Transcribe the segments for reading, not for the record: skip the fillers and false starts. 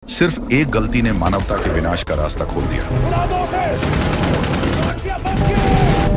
सिर्फ एक गलती ने मानवता के विनाश का रास्ता खोल दिया। उड़ा दो उसे! रस्सियां बंद कीजिए!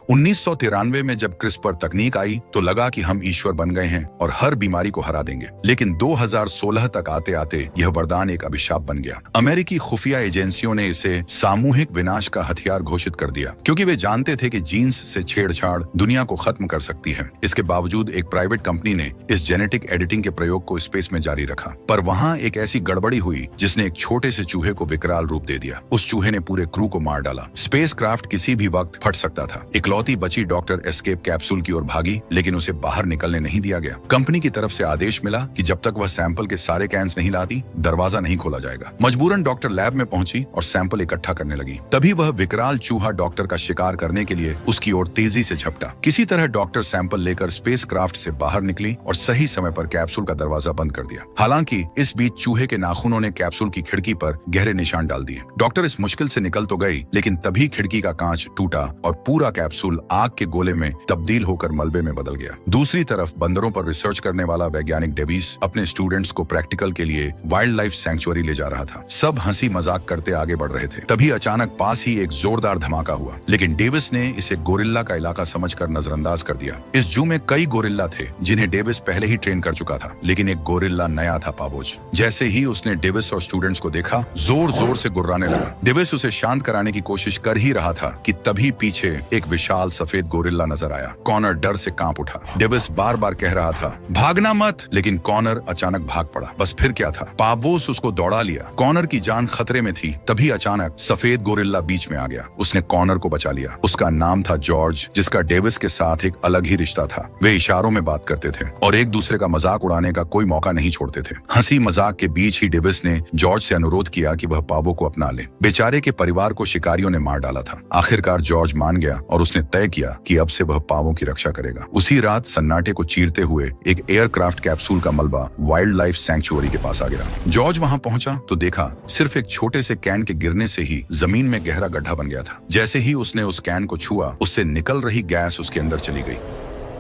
1993 में जब क्रिस्पर तकनीक आई तो लगा कि हम ईश्वर बन गए हैं और हर बीमारी को हरा देंगे। लेकिन 2016 तक आते आते यह वरदान एक अभिशाप बन गया। अमेरिकी खुफिया एजेंसियों ने इसे सामूहिक विनाश का हथियार घोषित कर दिया, क्योंकि वे जानते थे कि जीन्स से छेड़छाड़ दुनिया को खत्म कर सकती है। इसके बावजूद एक प्राइवेट कंपनी ने इस जेनेटिक एडिटिंग के प्रयोग को स्पेस में जारी रखा, पर वहां एक ऐसी गड़बड़ी हुई जिसने एक छोटे से चूहे को विकराल रूप दे दिया। उस चूहे ने पूरे क्रू को मार डाला। स्पेस क्राफ्ट किसी भी वक्त फट सकता था। इकलौती बची डॉक्टर एस्केप कैप्सूल की ओर भागी, लेकिन उसे बाहर निकलने नहीं दिया गया। कंपनी की तरफ से आदेश मिला कि जब तक वह सैंपल के सारे कैंस नहीं लाती, दरवाजा नहीं खोला जाएगा। मजबूरन डॉक्टर लैब में पहुंची और सैंपल इकट्ठा करने लगी। तभी वह विकराल चूहा डॉक्टर का शिकार करने के लिए उसकी ओर तेजी से झपटा। किसी तरह डॉक्टर सैंपल लेकर स्पेस क्राफ्ट से बाहर निकली और सही समय पर कैप्सूल का दरवाजा बंद कर दिया। हालांकि इस बीच चूहे के नाखूनों ने कैप्सूल की खिड़की पर गहरे निशान डाल दिए। डॉक्टर इस मुश्किल से निकल तो गई, लेकिन तभी खिड़की का कांच टूटा और पूरा कैप्सूल आग के गोले में तब्दील होकर मलबे में बदल गया। दूसरी तरफ बंदरों पर रिसर्च करने वाला वैज्ञानिक डेविस अपने स्टूडेंट्स को प्रैक्टिकल के लिए वाइल्ड लाइफ सैंक्चुअरी ले जा रहा था। सब हंसी मजाक करते आगे बढ़ रहे थे। तभी अचानक पास ही एक जोरदार धमाका हुआ, लेकिन डेविस ने इसे गोरिल्ला का इलाका समझकर नजरअंदाज कर दिया। इस जू में कई गोरिल्ला थे जिन्हें डेविस पहले ही ट्रेन कर चुका था, लेकिन एक गोरिल्ला नया था, पावोज। जैसे ही उसने डेविस और स्टूडेंट्स को देखा, जोर जोर से गुर्राने लगा। डेविस उसे शांत कराने की कोशिश कर ही रहा था कि तभी पीछे एक विशाल सफेद गोरिल्ला नजर आया। कॉनर डर से कांप उठा। डेविस बार बार कह रहा था, भागना मत, लेकिन कॉनर अचानक भाग पड़ा। बस फिर क्या था, पावोस उसको दौड़ा लिया। कॉनर की जान खतरे में थी। तभी अचानक सफेद गोरिल्ला बीच में आ गया। उसने कॉनर को बचा लिया। उसका नाम था जॉर्ज, जिसका डेविस के साथ एक अलग ही रिश्ता था। वे इशारों में बात करते थे और एक दूसरे का मजाक उड़ाने का कोई मौका नहीं छोड़ते थे। हंसी मजाक के बीच ही डेविस ने जॉर्ज से अनुरोध किया कि वह पावो को अपना ले। बेचारे के परिवार को शिकारियों ने मार डाला था। आखिरकार जॉर्ज मान गया और उसने तय किया कि अब से वह पावो की रक्षा करेगा। उसी रात सन्नाटे को चीरते हुए एक एयरक्राफ्ट कैप्सूल का मलबा वाइल्ड लाइफ सैंक्चुअरी के पास आ गया। जॉर्ज वहां पहुंचा तो देखा सिर्फ एक छोटे से कैन के गिरने से ही जमीन में गहरा गड्ढा बन गया था। जैसे ही उसने उस कैन को छुआ, उससे निकल रही गैस उसके अंदर चली गई।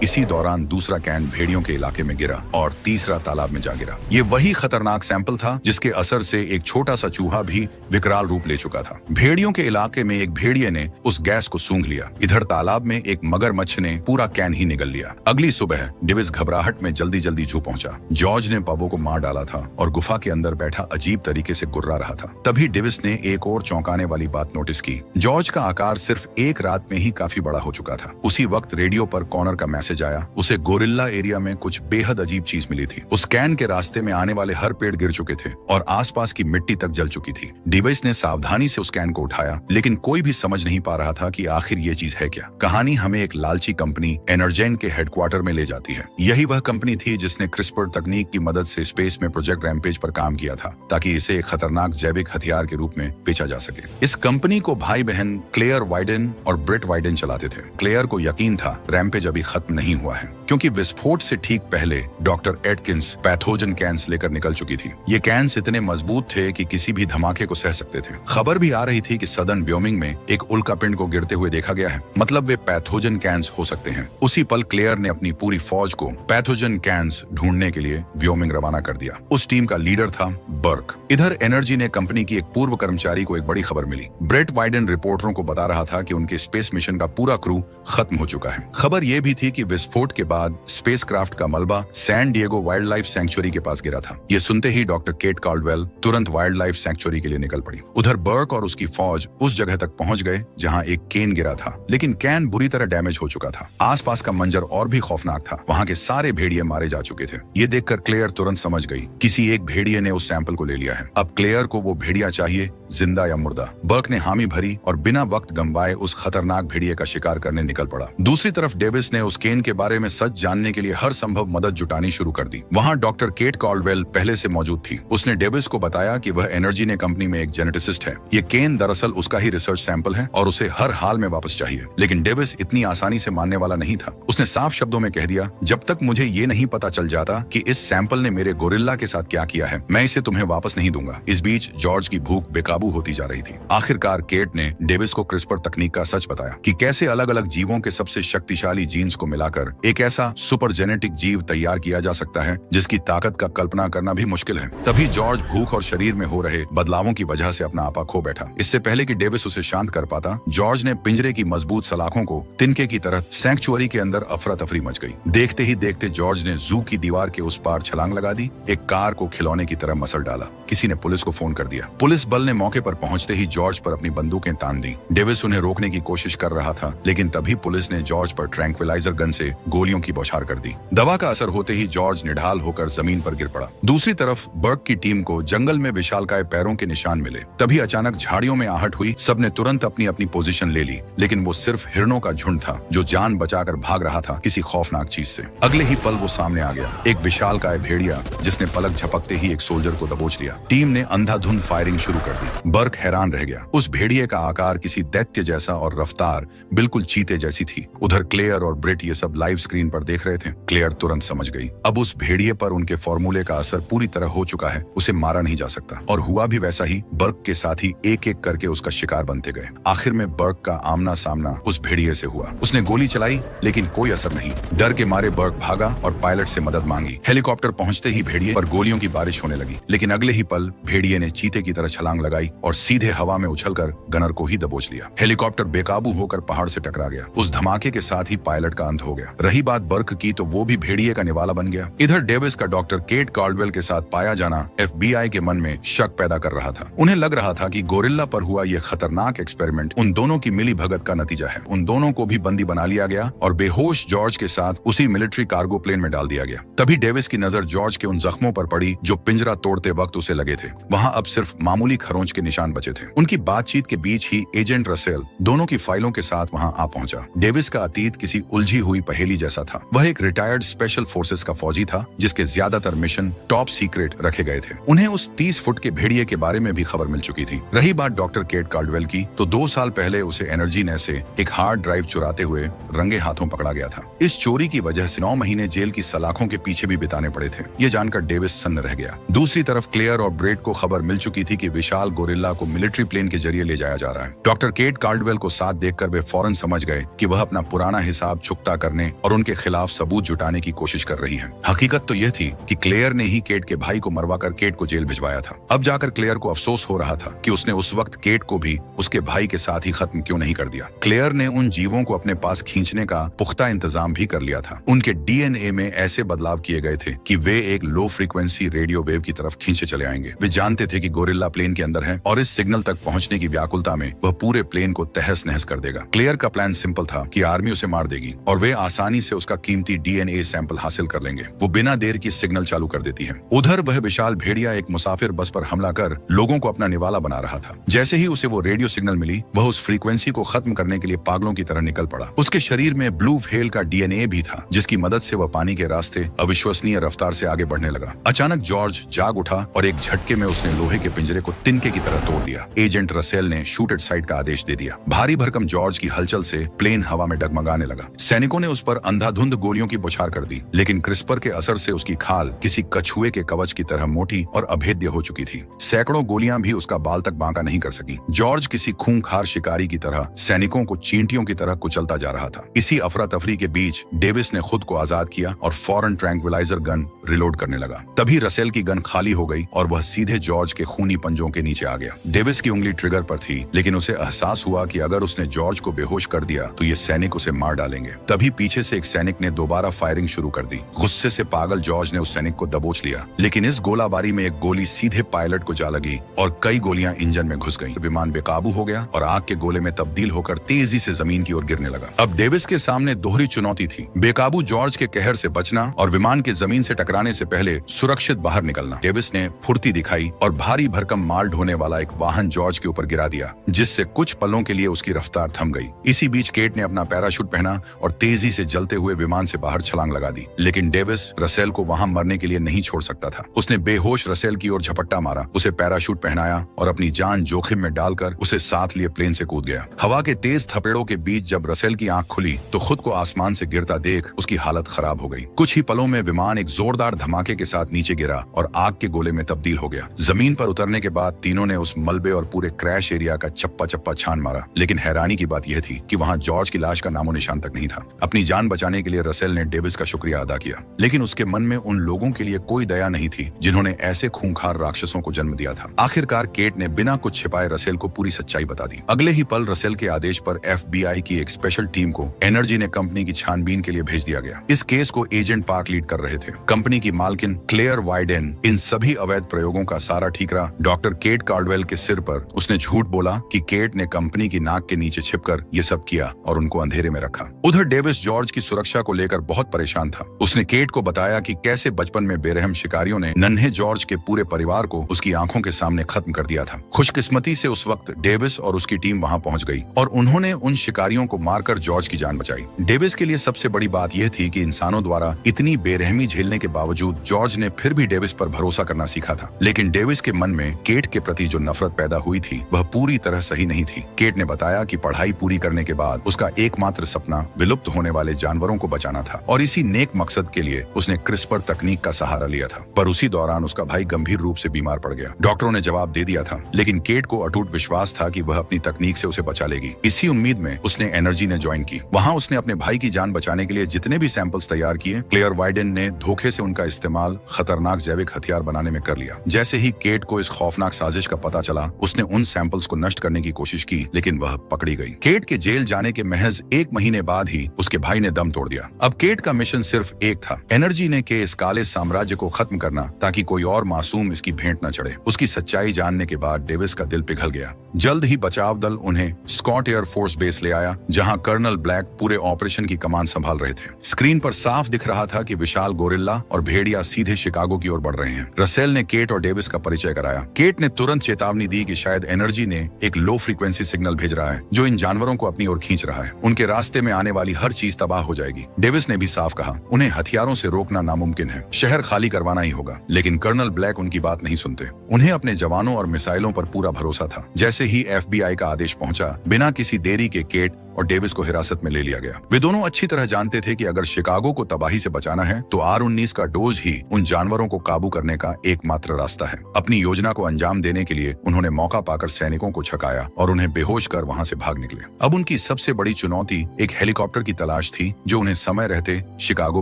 इसी दौरान दूसरा कैन भेड़ियों के इलाके में गिरा और तीसरा तालाब में जा गिरा। ये वही खतरनाक सैंपल था जिसके असर से एक छोटा सा चूहा भी विकराल रूप ले चुका था। भेड़ियों के इलाके में एक भेड़िए ने उस गैस को सूंघ लिया। इधर तालाब में एक मगरमच्छ ने पूरा कैन ही निगल लिया। अगली सुबह डेविस घबराहट में जल्दी जल्दी जू पहुंचा। जॉर्ज ने पावो को मार डाला था और गुफा के अंदर बैठा अजीब तरीके से गुर्रा रहा था। तभी डेविस ने एक और चौंकाने वाली बात नोटिस की। जॉर्ज का आकार सिर्फ एक रात में ही काफी बड़ा हो चुका था। उसी वक्त रेडियो पर कॉनर का मैसेज आया। उसे गोरिल्ला एरिया में कुछ बेहद अजीब चीज मिली थी। उस कैन के रास्ते में आने वाले हर पेड़ गिर चुके थे और आसपास की मिट्टी तक जल चुकी थी। डेविस ने सावधानी से उस कैन को उठाया, लेकिन कोई भी समझ नहीं पा रहा था कि आखिर ये चीज है क्या। कहानी हमें एक लालची कंपनी एनर्जेन के हेडक्वार्टर में ले जाती है। यही वह कंपनी थी जिसने क्रिस्पर तकनीक की मदद से स्पेस में प्रोजेक्ट रैम्पेज पर काम किया था, ताकि इसे एक खतरनाक जैविक हथियार के रूप में बेचा जा सके। इस कंपनी को भाई बहन क्लेयर वाइडेन और ब्रेट वाइडेन चलाते थे। क्लेयर को यकीन था रैम्पेज अभी खत्म नहीं हुआ है, क्योंकि विस्फोट से ठीक पहले डॉक्टर एटकिंस पैथोजन कैंस लेकर निकल चुकी थी। ये कैंस इतने मजबूत थे कि किसी भी धमाके को सह सकते थे। खबर भी आ रही थी कि सदर्न व्योमिंग में एक उल्कापिंड को गिरते हुए देखा गया है, मतलब वे पैथोजन कैंस हो सकते हैं। उसी पल क्लेयर ने अपनी पूरी फौज को पैथोजन कैंस ढूंढने के लिए व्योमिंग रवाना कर दिया। उस टीम का लीडर था बर्क। इधर एनर्जी ने कंपनी की एक पूर्व कर्मचारी को एक बड़ी खबर मिली। ब्रेट वाइडेन रिपोर्टरों को बता रहा था कि उनके स्पेस मिशन का पूरा क्रू खत्म हो चुका है। खबर यह भी थी कि विस्फोट के बाद स्पेस क्राफ्ट का मलबा San Diego wildlife sanctuary के पास गिरा था। ये सुनते ही डॉक्टर केट कार्डवेल तुरंत वाइल्ड लाइफ सैंक्चुअरी के लिए निकल पड़ी। उधर बर्क और उसकी फौज उस जगह तक पहुंच गए जहां एक केन गिरा था, लेकिन कैन बुरी तरह डैमेज हो चुका था। आसपास का मंजर और भी खौफनाक था। वहां के सारे भेड़िए मारे जा चुके थे। ये देखकर क्लेयर तुरंत समझ गई किसी एक भेड़िए ने उस सैंपल को ले लिया है। अब क्लेयर को वो भेड़िया चाहिए, जिंदा या मुर्दा। बर्क ने हामी भरी और बिना वक्त गंवाए उस खतरनाक भेड़िए का शिकार करने निकल पड़ा। दूसरी तरफ डेविस ने उस केन के बारे में सच जानने के लिए हर संभव मदद जुटानी शुरू कर दी। वहां डॉक्टर केट कॉल्डवेल पहले से मौजूद थी। उसने डेविस को बताया कि वह एनर्जी ने कंपनी में एक जेनेटिसिस्ट है। ये केन दरअसल उसका ही रिसर्च सैंपल है और उसे हर हाल में वापस चाहिए। लेकिन डेविस इतनी आसानी से मानने वाला नहीं था। उसने साफ शब्दों में कह दिया, जब तक मुझे ये नहीं पता चल जाता कि इस सैंपल ने मेरे गोरिल्ला के साथ क्या किया है, मैं इसे तुम्हें वापस नहीं दूंगा। इस बीच जॉर्ज की भूख बेकाबू बेकाबू होती जा रही थी। आखिरकार केट ने डेविस को क्रिस्पर तकनीक का सच बताया कि कैसे अलग अलग जीवों के सबसे शक्तिशाली जीन्स को मिलाकर एक ऐसा सुपर जेनेटिक जीव तैयार किया जा सकता है जिसकी ताकत का कल्पना करना भी मुश्किल है। तभी जॉर्ज भूख और शरीर में हो रहे बदलावों की वजह से अपना आपा खो बैठा। इससे पहले कि डेविस उसे शांत कर पाता, जॉर्ज ने पिंजरे की मजबूत सलाखों को तिनके की तरह सैंक्चुअरी के अंदर अफरा तफरी मच गई। देखते ही देखते जॉर्ज ने जू की दीवार के उस पार छलांग लगा दी, एक कार को खिलौने की तरह मसल डाला। किसी ने पुलिस को फोन कर दिया। पुलिस बल ने मौके पर पहुंचते ही जॉर्ज पर अपनी बंदूकें तान दी। डेविस उन्हें रोकने की कोशिश कर रहा था, लेकिन तभी पुलिस ने जॉर्ज पर ट्रैंक्विलाइजर गन से गोलियों की बौछार कर दी। दवा का असर होते ही जॉर्ज निढाल होकर जमीन पर गिर पड़ा। दूसरी तरफ बर्क की टीम को जंगल में विशालकाय पैरों के निशान मिले। तभी अचानक झाड़ियों में आहट हुई। सबने तुरंत अपनी अपनी पोजीशन ले ली, लेकिन वो सिर्फ हिरणों का झुंड था जो जान बचाकर भाग रहा था किसी खौफनाक चीज से। अगले ही पल वो सामने आ गया, एक विशालकाय भेड़िया जिसने पलक झपकते ही एक सोल्जर को दबोच लिया। टीम ने अंधाधुंध फायरिंग शुरू कर दी। बर्क हैरान रह गया। उस भेड़िए का आकार किसी दैत्य जैसा और रफ्तार बिल्कुल चीते जैसी थी। उधर क्लेयर और ब्रिट ये सब लाइव स्क्रीन पर देख रहे थे। क्लेयर तुरंत समझ गई, अब उस भेड़िए पर उनके फॉर्मूले का असर पूरी तरह हो चुका है, उसे मारा नहीं जा सकता। और हुआ भी वैसा ही। बर्क के साथी एक एक करके उसका शिकार बनते गए। आखिर में बर्क का आमना सामना उस भेड़िए से हुआ। उसने गोली चलाई, लेकिन कोई असर नहीं। डर के मारे बर्क भागा और पायलट से मदद मांगी। हेलीकॉप्टर पहुंचते ही भेड़िए पर गोलियों की बारिश होने लगी, लेकिन अगले ही पल भेड़िए ने चीते की तरह छलांग लगाई और सीधे हवा में उछलकर गनर को ही दबोच लिया। हेलीकॉप्टर बेकाबू होकर पहाड़ से टकरा गया। उस धमाके के साथ ही पायलट का अंत हो गया। रही बात बर्क की, तो वो भी भेड़िए का निवाला बन गया। इधर डेविस का डॉक्टर केट कार्डवेल के साथ पाया जाना FBI के मन में शक पैदा कर रहा था। उन्हें लग रहा था कि गोरिल्ला पर हुआ यह खतरनाक एक्सपेरिमेंट उन दोनों की मिली भगत का नतीजा है। उन दोनों को भी बंदी बना लिया गया और बेहोश जॉर्ज के साथ उसी मिलिट्री कार्गो प्लेन में डाल दिया गया। तभी डेविस की नजर जॉर्ज के उन जख्मों पर पड़ी जो पिंजरा तोड़ते वक्त उसे लगे थे। वहां अब सिर्फ मामूली खरोंच के निशान बचे थे। उनकी बातचीत के बीच ही एजेंट रसेल दोनों की फाइलों के साथ वहां आ पहुंचा। डेविस का अतीत किसी उलझी हुई पहेली जैसा था। वह एक रिटायर्ड स्पेशल फोर्सेस का फौजी था जिसके ज्यादातर मिशन टॉप सीक्रेट रखे गए थे। उन्हें उस 30 फुट के भेड़िए के बारे में भी खबर मिल चुकी थी। रही बात डॉक्टर केट कार्डवेल की, तो 2 साल पहले उसे एनर्जी ने से एक हार्ड ड्राइव चुराते हुए रंगे हाथों पकड़ा गया था। इस चोरी की वजह से 9 महीने जेल की सलाखों के पीछे भी बिताने पड़े थे। ये जानकर डेविस सन्न रह गया। दूसरी तरफ क्लेयर और ब्रेट को खबर मिल चुकी थी कि विशाल गोरिल्ला को मिलिट्री प्लेन के जरिए ले जाया जा रहा है। डॉक्टर केट कार्डवेल को साथ देखकर वे फौरन समझ गए कि वह अपना पुराना हिसाब चुकता करने और उनके खिलाफ सबूत जुटाने की कोशिश कर रही है। हकीकत तो यह थी कि क्लेयर ने ही केट के भाई को मरवाकर केट को जेल भिजवाया था। अब जाकर क्लेयर को अफसोस हो रहा था कि उसने उस वक्त केट को भी उसके भाई के साथ ही खत्म क्यों नहीं कर दिया। क्लेयर ने उन जीवों को अपने पास खींचने का पुख्ता इंतजाम भी कर लिया था। उनके DNA में ऐसे बदलाव किए गए थे कि वे एक लो फ्रीक्वेंसी रेडियो वेव की तरफ खींचे चले आएंगे। वे जानते थे कि गोरिल्ला प्लेन के अंदर है और इस सिग्नल तक पहुंचने की व्याकुलता में वह पूरे प्लेन को तहस नहस कर देगा। क्लेयर का प्लान सिंपल था कि आर्मी उसे मार देगी और वे आसानी से उसका कीमती DNA सैंपल हासिल कर लेंगे। वो बिना देर की सिग्नल चालू कर देती है। उधर वह विशाल भेड़िया एक मुसाफिर बस पर हमला कर लोगों को अपना निवाला बना रहा था। जैसे ही उसे वो रेडियो सिग्नल मिली, वह उस फ्रीक्वेंसी को खत्म करने के लिए पागलों की तरह निकल पड़ा। उसके शरीर में ब्लू व्हेल का DNA भी था, जिसकी मदद से वह पानी के रास्ते अविश्वसनीय रफ्तार से आगे बढ़ने लगा। अचानक जॉर्ज जाग उठा और एक झटके में उसने लोहे के पिंजरे को तिनके की तरह तोड़ दिया। एजेंट रसेल ने शूट एट साइट का आदेश दे दिया। भारी भरकम जॉर्ज की हलचल से प्लेन हवा में डगमगाने लगा। सैनिकों ने उस पर अंधाधुंध गोलियों की बौछार कर दी, लेकिन क्रिस्पर के असर से उसकी खाल किसी कछुए के कवच की तरह मोटी और अभेद्य हो चुकी थी। सैकड़ों गोलियां भी उसका बाल तक बांका नहीं कर सकी। जॉर्ज किसी खूंखार शिकारी की तरह सैनिकों को चींटियों की तरह कुचलता जा रहा था। इसी अफरा तफरी के बीच डेविस ने खुद को आजाद किया और फौरन ट्रैंक्विलाइजर गन रिलोड करने लगा। तभी रसेल की गन खाली हो गई और वह सीधे जॉर्ज के खूनी पंजों के नीचे आ गया। डेविस की उंगली ट्रिगर पर थी, लेकिन उसे एहसास हुआ कि अगर उसने जॉर्ज को बेहोश कर दिया तो ये सैनिक उसे मार डालेंगे। तभी पीछे से एक सैनिक ने दोबारा फायरिंग शुरू कर दी। गुस्से से पागल जॉर्ज ने उस सैनिक को दबोच लिया, लेकिन इस गोलाबारी में एक गोली सीधे पायलट को जा लगी और कई गोलियां इंजन में घुस गईं। विमान बेकाबू हो गया और आग के गोले में तब्दील होकर तेजी से जमीन की ओर गिरने लगा। अब डेविस के सामने दोहरी चुनौती थी, बेकाबू जॉर्ज के कहर से बचना और विमान के जमीन से टकराने से पहले सुरक्षित बाहर निकलना। डेविस ने फुर्ती दिखाई और भारी भरकम माल ढोने वाला एक वाहन जॉर्ज के ऊपर गिरा दिया, जिससे कुछ पलों के लिए उसकी रफ्तार थम गई। इसी बीच केट ने अपना पैराशूट पहना और तेजी से जलते हुए विमान से बाहर छलांग लगा दी, लेकिन डेविस रसेल को वहां मरने के लिए नहीं छोड़ सकता था। उसने बेहोश रसेल की ओर झपट्टा मारा, उसे पैराशूट पहनाया और अपनी जान जोखिम में डालकर उसे साथ लिए प्लेन से कूद गया। हवा के तेज थपेड़ों के बीच जब रसेल की आंख खुली तो खुद को आसमान से गिरता देख उसकी हालत खराब हो गई। कुछ ही पलों में विमान एक जोरदार धमाके के साथ नीचे गिरा और आग के गोले में तब्दील हो गया। जमीन पर उतरने के बाद तीनों ने उस मलबे और पूरे क्रैश एरिया का चप्पा चप्पा छान मारा, लेकिन हैरानी की बात यह थी कि वहां जॉर्ज की लाश का नामो निशान तक नहीं था। अपनी जान बचाने के लिए रसेल ने डेविस का शुक्रिया अदा किया, लेकिन उसके मन में उन लोगों के लिए कोई दया नहीं थी जिन्होंने ऐसे खूंखार राक्षसों को जन्म दिया था। आखिरकार केट ने बिना कुछ छिपाए रसेल को पूरी सच्चाई बता दी। अगले ही पल रसेल के आदेश पर FBI की एक स्पेशल टीम को एनर्जी ने कंपनी की छानबीन के लिए भेज दिया गया। इस केस को एजेंट पार्क लीड कर रहे थे। कंपनी की मालकिन क्लेयर वाइडेन इन सभी अवैध प्रयोगों का सारा ठीकरा डॉक्टर केट कार्डवेल के सिर पर उसने झूठ बोला कि केट ने कंपनी की नाक के नीचे छिपकर ये सब किया और उनको अंधेरे में रखा। उधर डेविस जॉर्ज की सुरक्षा को लेकर बहुत परेशान था। उसने केट को बताया कि कैसे बचपन में बेरहम शिकारियों ने नन्हे जॉर्ज के पूरे परिवार को उसकी आंखों के सामने खत्म कर दिया था। खुशकिस्मती से उस वक्त डेविस और उसकी टीम वहां पहुंच गई और उन्होंने उन शिकारियों को मारकर जॉर्ज की जान बचाई। डेविस के लिए सबसे बड़ी बात यह थी कि इंसानों द्वारा इतनी बेरहमी झेलने के बावजूद जॉर्ज ने फिर भी डेविस पर भरोसा करना सीखा था। लेकिन डेविस के मन में केट के प्रति जो नफरत पैदा हुई थी वह पूरी तरह सही नहीं थी। केट ने बताया कि पढ़ाई पूरी करने के बाद उसका एकमात्र सपना विलुप्त होने वाले जानवरों को बचाना था और इसी नेक मकसद के लिए उसने क्रिस्पर तकनीक का सहारा लिया था। पर उसी दौरान उसका भाई गंभीर रूप से बीमार पड़ गया। डॉक्टरों ने जवाब दे दिया था, लेकिन केट को अटूट विश्वास था कि वह अपनी तकनीक से उसे बचा लेगी। इसी उम्मीद में उसने एनर्जी ने ज्वाइन की। वहां उसने अपने भाई की जान बचाने के लिए जितने भी सैंपल्स तैयार किए, क्लेयर वाइडेन ने धोखे से उनका इस्तेमाल खतरनाक जैविक हथियार बनाने में कर लिया। जैसे ही केट को इस खौफनाक साजिश का पता चला, उसने उन सैंपल्स को नष्ट करने की कोशिश की, लेकिन वह पकड़ी गई। केट के जेल जाने के महज 1 महीने बाद ही उसके भाई ने दम तोड़ दिया। अब केट का मिशन सिर्फ एक था, एनर्जी ने के इस काले साम्राज्य को खत्म करना, ताकि कोई और मासूम इसकी भेंट न चढ़े। उसकी सच्चाई जानने के बाद डेविस का दिल पिघल गया। जल्द ही बचाव दल उन्हें स्कॉट एयर फोर्स बेस ले आया, जहां कर्नल ब्लैक पूरे ऑपरेशन की कमान संभाल रहे थे। स्क्रीन पर साफ दिख रहा था कि विशाल गोरिल्ला और भेड़िया सीधे शिकागो की ओर बढ़ रहे हैं। रसेल ने केट और डेविस का परिचय कराया। केट ने तुरंत चेतावनी दी कि शायद एनर्जी ने एक लो फ्रीक्वेंसी सिग्नल भेज रहा है जो इन जानवरों को अपनी ओर खींच रहा है। उनके रास्ते में आने वाली हर चीज तबाह हो जाएगी। डेविस ने भी साफ कहा, उन्हें हथियारों से रोकना नामुमकिन है, शहर खाली करवाना ही होगा। लेकिन कर्नल ब्लैक उनकी बात नहीं सुनते। उन्हें अपने जवानों और मिसाइलों पर पूरा भरोसा था। जैसे ही FBI का आदेश पहुंचा, बिना किसी देरी के केट और डेविस को हिरासत में ले लिया गया। वे दोनों अच्छी तरह जानते थे कि अगर शिकागो को तबाही से बचाना है तो R-19 का डोज ही उन जानवरों को काबू करने का एकमात्र रास्ता है। अपनी योजना को अंजाम देने के लिए उन्होंने मौका पाकर सैनिकों को छकाया और उन्हें बेहोश कर वहां से भाग निकले। अब उनकी सबसे बड़ी चुनौती एक हेलीकॉप्टर की तलाश थी जो उन्हें समय रहते शिकागो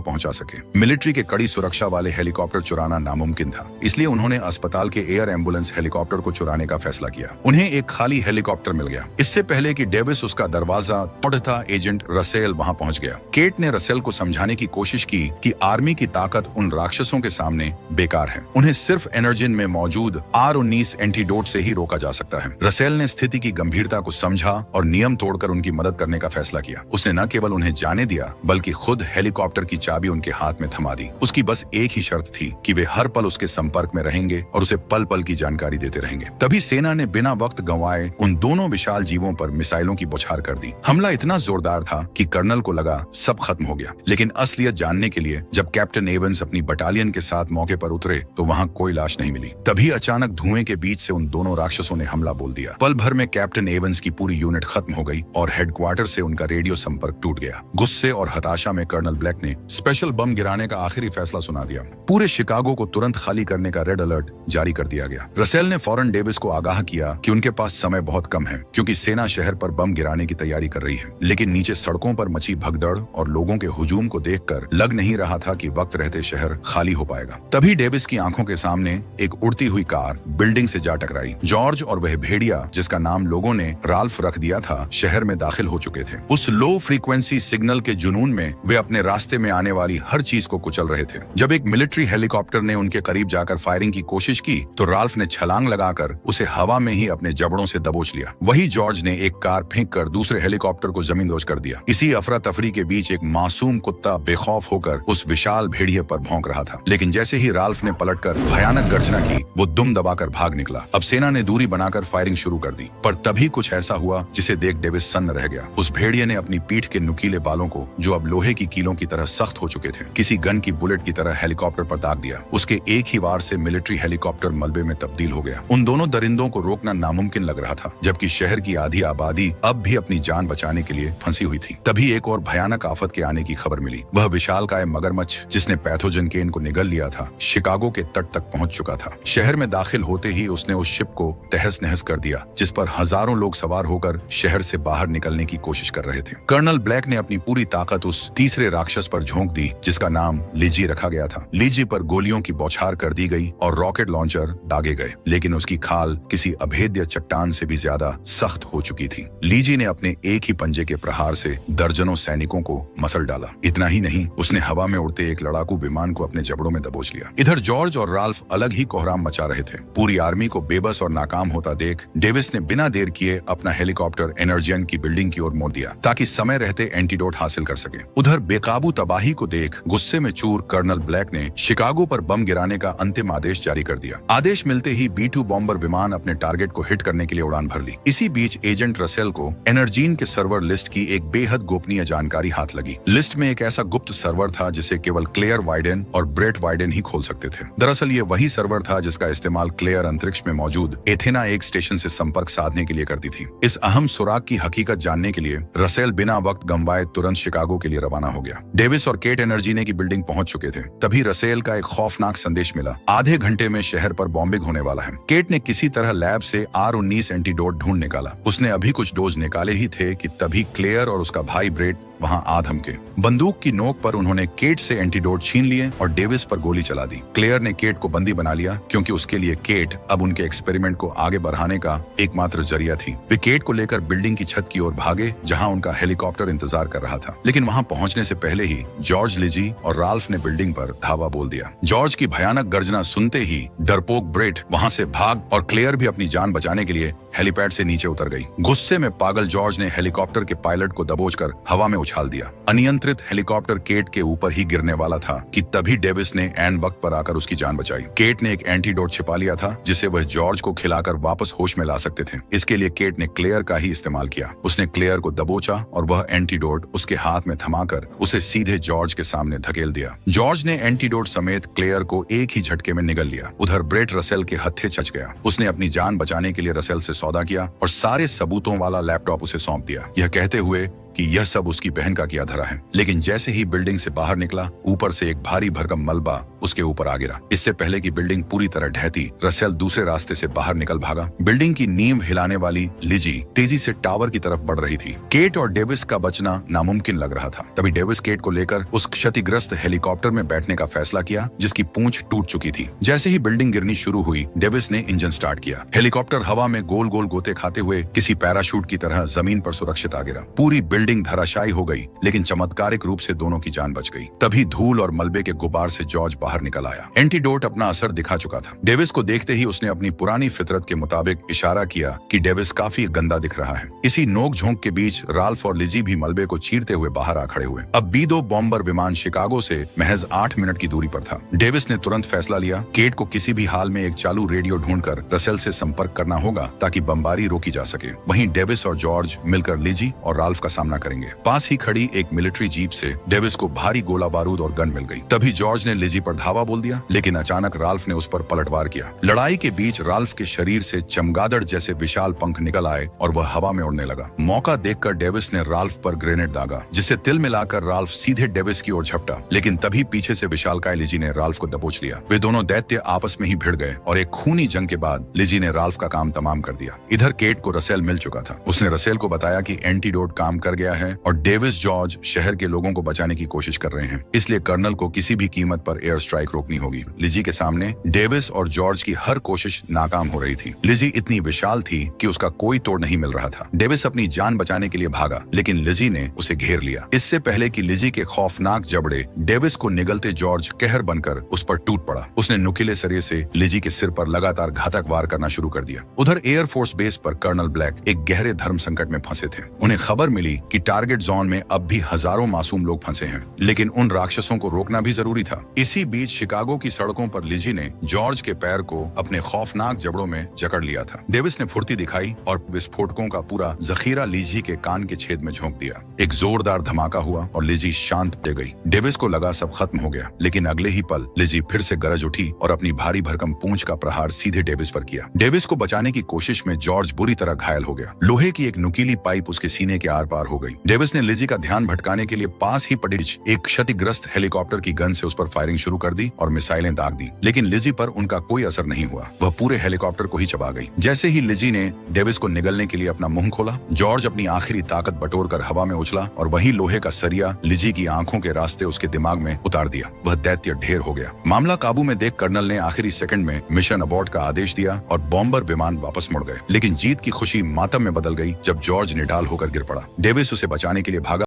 पहुंचा सके। मिलिट्री के कड़ी सुरक्षा वाले हेलीकॉप्टर चुराना नामुमकिन था, इसलिए उन्होंने अस्पताल के एयर एम्बुलेंस हेलीकॉप्टर को चुराने का फैसला किया। उन्हें एक खाली हेलीकॉप्टर मिल गया। इससे पहले कि डेविस उसका दरवाजा तोड़ता, एजेंट रसेल वहां पहुंच गया। केट ने रसेल को समझाने की कोशिश की कि आर्मी की ताकत उन राक्षसों के सामने बेकार है। उन्हें सिर्फ एनर्जिन में मौजूद R-19 एंटीडोट से ही रोका जा सकता है। रसेल ने स्थिति की गंभीरता को समझा और नियम तोड़कर उनकी मदद करने का फैसला किया। उसने न केवल उन्हें जाने दिया, बल्कि खुद हेलीकॉप्टर की चाबी उनके हाथ में थमा दी। उसकी बस एक ही शर्त थी कि वे हर पल उसके संपर्क में रहेंगे और उसे पल पल की जानकारी देते रहेंगे। तभी सेना ने बिना वक्त गंवाए उन दोनों विशाल जीवों पर मिसाइलों की बौछार कर दी। हमला इतना जोरदार था कि कर्नल को लगा सब खत्म हो गया। लेकिन असलियत जानने के लिए जब कैप्टन एवंस अपनी बटालियन के साथ मौके पर उतरे तो वहां कोई लाश नहीं मिली। तभी अचानक धुएं के बीच से उन दोनों राक्षसों ने हमला बोल दिया। पल भर में कैप्टन एवंस की पूरी यूनिट खत्म हो गई और हेडक्वार्टर से उनका रेडियो संपर्क टूट गया। गुस्से और हताशा में कर्नल ब्लैक ने स्पेशल बम गिराने का आखिरी फैसला सुना दिया। पूरे शिकागो को तुरंत खाली करने का रेड अलर्ट जारी कर दिया गया। रसेल ने फौरन डेविस को आगाह किया कि उनके पास समय बहुत कम है, क्योंकि सेना शहर पर बम गिराने की तैयारी कर रही है। लेकिन नीचे सड़कों पर मची भगदड़ और लोगों के हुजूम को देखकर लग नहीं रहा था कि वक्त रहते शहर खाली हो पाएगा। तभी डेविस की आंखों के सामने एक उड़ती हुई कार बिल्डिंग से जा टकराई। जॉर्ज और वह भेड़िया, जिसका नाम लोगों ने राल्फ रख दिया था, शहर में दाखिल हो चुके थे। उस लो फ्रीक्वेंसी सिग्नल के जुनून में वे अपने रास्ते में आने वाली हर चीज को कुचल रहे थे। जब एक मिलिट्री हेलीकॉप्टर ने उनके करीब जाकर फायरिंग की कोशिश की तो राल्फ ने छलांग लगाकर उसे हवा में ही अपने जबड़ों से दबोच लिया। वही जॉर्ज ने एक कार फेंककर दूसरे हेलीकॉप्टर को जमींदोज कर दिया। इसी अफरा तफरी के बीच एक मासूम कुत्ता बेखौफ होकर उस विशाल भेड़िए पर भौंक रहा था। लेकिन जैसे ही राल्फ ने पलटकर भयानक गर्जना की, वो दुम दबाकर भाग निकला। अब सेना ने दूरी बनाकर फायरिंग शुरू कर दी, पर तभी कुछ ऐसा हुआ जिसे देख डेविस सन्न रह गया। उस भेड़िए ने अपनी पीठ के नुकीले बालों को, जो अब लोहे की कीलों की तरह सख्त हो चुके थे, किसी गन की बुलेट की तरह हेलीकॉप्टर पर दाग दिया। उसके एक ही वार से मिलिट्री हेलीकॉप्टर मलबे में तब्दील हो गया। उन दोनों दरिंदों को रोकना नामुमकिन लग रहा था, जबकि शहर की आधी आबादी अब भी अपनी जान बचाने के लिए फंसी हुई थी। तभी एक और भयानक आफत के आने की खबर मिली। वह विशालकाय मगरमच्छ, जिसने पैथोजन केन को निगल लिया था, शिकागो के तट तक पहुंच चुका था। शहर में दाखिल होते ही उसने ने उस शिप को तहस नहस कर दिया जिस पर हजारों लोग सवार होकर शहर से बाहर निकलने की कोशिश कर रहे थे। कर्नल ब्लैक ने अपनी पूरी ताकत उस तीसरे राक्षस पर झोंक दी जिसका नाम लीजी रखा गया था। लीजी पर गोलियों की बौछार कर दी गई और रॉकेट लॉन्चर दागे गए, लेकिन उसकी खाल किसी अभेद्य चट्टान से भी ज्यादा सख्त हो चुकी थी। लीजी ने अपने एक ही पंजे के प्रहार से दर्जनों सैनिकों को मसल डाला। इतना ही नहीं, उसने हवा में उड़ते एक लड़ाकू विमान को अपने जबड़ों में दबोच लिया। इधर जॉर्ज और राल्फ अलग ही कोहराम मचा रहे थे। पूरी आर्मी को बेबस और नाकाम होता देख डेविस ने बिना देर किए अपना हेलीकॉप्टर एनर्जियन की बिल्डिंग की ओर मोड़ दिया ताकि समय रहते एंटीडोट हासिल कर सके। उधर बेकाबू तबाही को देख गुस्से में चूर कर्नल ब्लैक ने शिकागो पर बम गिराने का अंतिम आदेश जारी कर दिया। आदेश मिलते ही B-2 बॉम्बर विमान अपने टारगेट को हिट करने के लिए उड़ान भर ली। इसी बीच एजेंट रसेल को एनर्जीन के सर्वर लिस्ट की एक बेहद गोपनीय जानकारी हाथ लगी। लिस्ट में एक ऐसा गुप्त सर्वर था जिसे केवल क्लेयर वाइडेन और ब्रेट वाइडेन ही खोल सकते थे। दरअसल ये वही सर्वर था जिसका इस्तेमाल क्लेयर अंतरिक्ष में मौजूद एथेना एक स्टेशन से संपर्क साधने के लिए करती थी। इस अहम सुराग की हकीकत जानने के लिए रसेल बिना वक्त गंवाए तुरंत शिकागो के लिए रवाना हो गया। डेविस और केट एनर्जीने की बिल्डिंग पहुंच चुके थे। तभी रसेल का एक खौफनाक संदेश मिला, आधे घंटे में शहर पर बॉम्बिंग होने वाला है। केट ने किसी तरह लैब से R-19 एंटीडोट ढूंढ निकाला। उसने अभी कुछ डोज निकाले ही थे कि तभी क्लेयर और उसका भाई ब्रेट वहां आ धमके। बंदूक की नोक पर उन्होंने केट से एंटीडोट छीन लिए और डेविस पर गोली चला दी। क्लेयर ने केट को बंदी बना लिया क्योंकि उसके लिए केट अब उनके एक्सपेरिमेंट को आगे बढ़ाने का एकमात्र जरिया थी। वे केट को लेकर बिल्डिंग की छत की ओर भागे जहां उनका हेलीकॉप्टर इंतजार कर रहा था, लेकिन वहां पहुंचने से पहले ही जॉर्ज, लीजी और राल्फ ने बिल्डिंग पर धावा बोल दिया। जॉर्ज की भयानक गर्जना सुनते ही डरपोक ब्रेट वहां से भाग और क्लेयर भी अपनी जान बचाने के लिए हेलीपैड से नीचे उतर गई। गुस्से में पागल जॉर्ज ने हेलीकॉप्टर के पायलट को दबोचकर हवा में उछाल दिया। अनियंत्रित हेलीकॉप्टर केट के ऊपर ही गिरने वाला था कि तभी डेविस ने ऐन वक्त पर आकर उसकी जान बचाई। केट ने एक एंटीडोट छिपा लिया था जिसे वह जॉर्ज को खिलाकर वापस होश में ला सकते थे। इसके लिए केट ने क्लेयर का ही इस्तेमाल किया। उसने क्लेयर को दबोचा और वह एंटीडोट उसके हाथ में थमाकर उसे सीधे जॉर्ज के सामने धकेल दिया। जॉर्ज ने एंटीडोट समेत क्लेयर को एक ही झटके में निगल लिया। उधर ब्रेट रसेल के हत्थे चच गया। उसने अपनी जान बचाने के लिए रसेल से सौदा किया और सारे सबूतों वाला लैपटॉप उसे सौंप दिया, यह कहते हुए कि यह सब उसकी बहन का किया धरा है। लेकिन जैसे ही बिल्डिंग से बाहर निकला, ऊपर से एक भारी भरकम मलबा उसके ऊपर आ गिरा। इससे पहले कि बिल्डिंग पूरी तरह ढहती, रसेल दूसरे रास्ते से बाहर निकल भागा। बिल्डिंग की नींव हिलाने वाली लीजी तेजी से टावर की तरफ बढ़ रही थी। केट और डेविस का बचना नामुमकिन लग रहा था। तभी डेविस केट को लेकर उस क्षतिग्रस्त हेलीकॉप्टर में बैठने का फैसला किया जिसकी पूंछ टूट चुकी थी। जैसे ही बिल्डिंग गिरनी शुरू हुई, डेविस ने इंजन स्टार्ट किया। हेलीकॉप्टर हवा में गोल गोल गोते खाते हुए किसी पैराशूट की तरह जमीन पर सुरक्षित आ गिरा। पूरी बिल्डिंग धराशायी हो गई, लेकिन चमत्कारिक रूप से दोनों की जान बच गई। तभी धूल और मलबे के गुबार से जॉर्ज बाहर निकल आया। एंटीडोट अपना असर दिखा चुका था। डेविस को देखते ही उसने अपनी पुरानी फितरत के मुताबिक इशारा किया कि डेविस काफी गंदा दिख रहा है। इसी नोक झोंक के बीच राल्फ और लिजी भी मलबे को चीरते हुए बाहर आ खड़े हुए। अब B-2 बॉम्बर विमान शिकागो से महज 8 मिनट की दूरी पर था। डेविस ने तुरंत फैसला लिया, केट को किसी भी हाल में एक चालू रेडियो ढूंढकर रसेल से संपर्क करना होगा ताकि बमबारी रोकी जा सके। वहीं डेविस और जॉर्ज मिलकर लिजी और राल्फ का सामना करेंगे। पास ही खड़ी एक मिलिट्री जीप से डेविस को भारी गोला बारूद और गन मिल गई। तभी जॉर्ज ने लिजी पर धावा बोल दिया, लेकिन अचानक राल्फ ने उस पर पलटवार किया। लड़ाई के बीच राल्फ के शरीर से चमगादड़ जैसे विशाल पंख निकल आए और वह हवा में उड़ने लगा। मौका देखकर डेविस ने राल्फ पर ग्रेनेड दागा, जिससे तिल मिलाकर राल्फ सीधे डेविस की ओर झपटा, लेकिन तभी पीछे से विशालकाय लिजी ने राल्फ को दबोच लिया। वे दोनों दैत्य आपस में ही भिड़ गए और एक खूनी जंग के बाद लिजी ने राल्फ का काम तमाम कर दिया। इधर केट को रसेल मिल चुका था। उसने रसेल को बताया कि एंटीडोट काम कर गया है और डेविस, जॉर्ज शहर के लोगों को बचाने की कोशिश कर रहे हैं, इसलिए कर्नल को किसी भी कीमत पर एयर स्ट्राइक रोकनी होगी। लिजी के सामने डेविस और जॉर्ज की हर कोशिश नाकाम हो रही थी। लिजी इतनी विशाल थी कि उसका कोई तोड़ नहीं मिल रहा था। डेविस अपनी जान बचाने के लिए भागा, लेकिन लिजी ने उसे घेर लिया। इससे पहले कि लिजी के खौफनाक जबड़े डेविस को निगलते जॉर्ज कहर बनकर उस पर टूट पड़ा। उसने नुकीले सरिये से लिजी के सिर पर लगातार घातक वार करना शुरू कर दिया। उधर एयरफोर्स बेस पर कर्नल ब्लैक एक गहरे धर्म संकट में फंसे थे। उन्हें खबर मिली कि टारगेट जोन में अब भी हजारों मासूम लोग फंसे हैं, लेकिन उन राक्षसों को रोकना भी जरूरी था। इसी बीच शिकागो की सड़कों पर लिजी ने जॉर्ज के पैर को अपने खौफनाक जबड़ों में जकड़ लिया था। डेविस ने फुर्ती दिखाई और विस्फोटकों का पूरा जखीरा लिजी के कान के छेद में झोंक दिया। एक जोरदार धमाका हुआ और लिजी शांत पड़ गई। डेविस को लगा सब खत्म हो गया, लेकिन अगले ही पल लिजी फिर से गरज उठी और अपनी भारी भरकम पूंछ का प्रहार सीधे डेविस पर किया। डेविस को बचाने की कोशिश में जॉर्ज बुरी तरह घायल हो गया। लोहे की एक नुकीली पाइप उसके सीने के आर पार हो गई। डेविस ने लिजी का ध्यान भटकाने के लिए पास ही पड़ी एक क्षतिग्रस्त हेलीकॉप्टर की गन से उस पर फायरिंग शुरू कर दी और मिसाइलें दाग दी, लेकिन लिजी पर उनका कोई असर नहीं हुआ। वह पूरे हेलीकॉप्टर को ही चबा गई। जैसे ही लिजी ने डेविस को निगलने के लिए अपना मुंह खोला, जॉर्ज अपनी आखिरी ताकत बटोरकर हवा में उछला और वही लोहे का सरिया लिजी की आंखों के रास्ते उसके दिमाग में उतार दिया। वह दैत्य ढेर हो गया। मामला काबू में देख कर्नल ने आखिरी सेकंड में मिशन अबॉर्ट का आदेश दिया और बॉम्बर विमान वापस मुड़ गए। लेकिन जीत की खुशी मातम में बदल गई जब जॉर्ज निढाल होकर गिर पड़ा। डेविस उसे बचाने के लिए भागा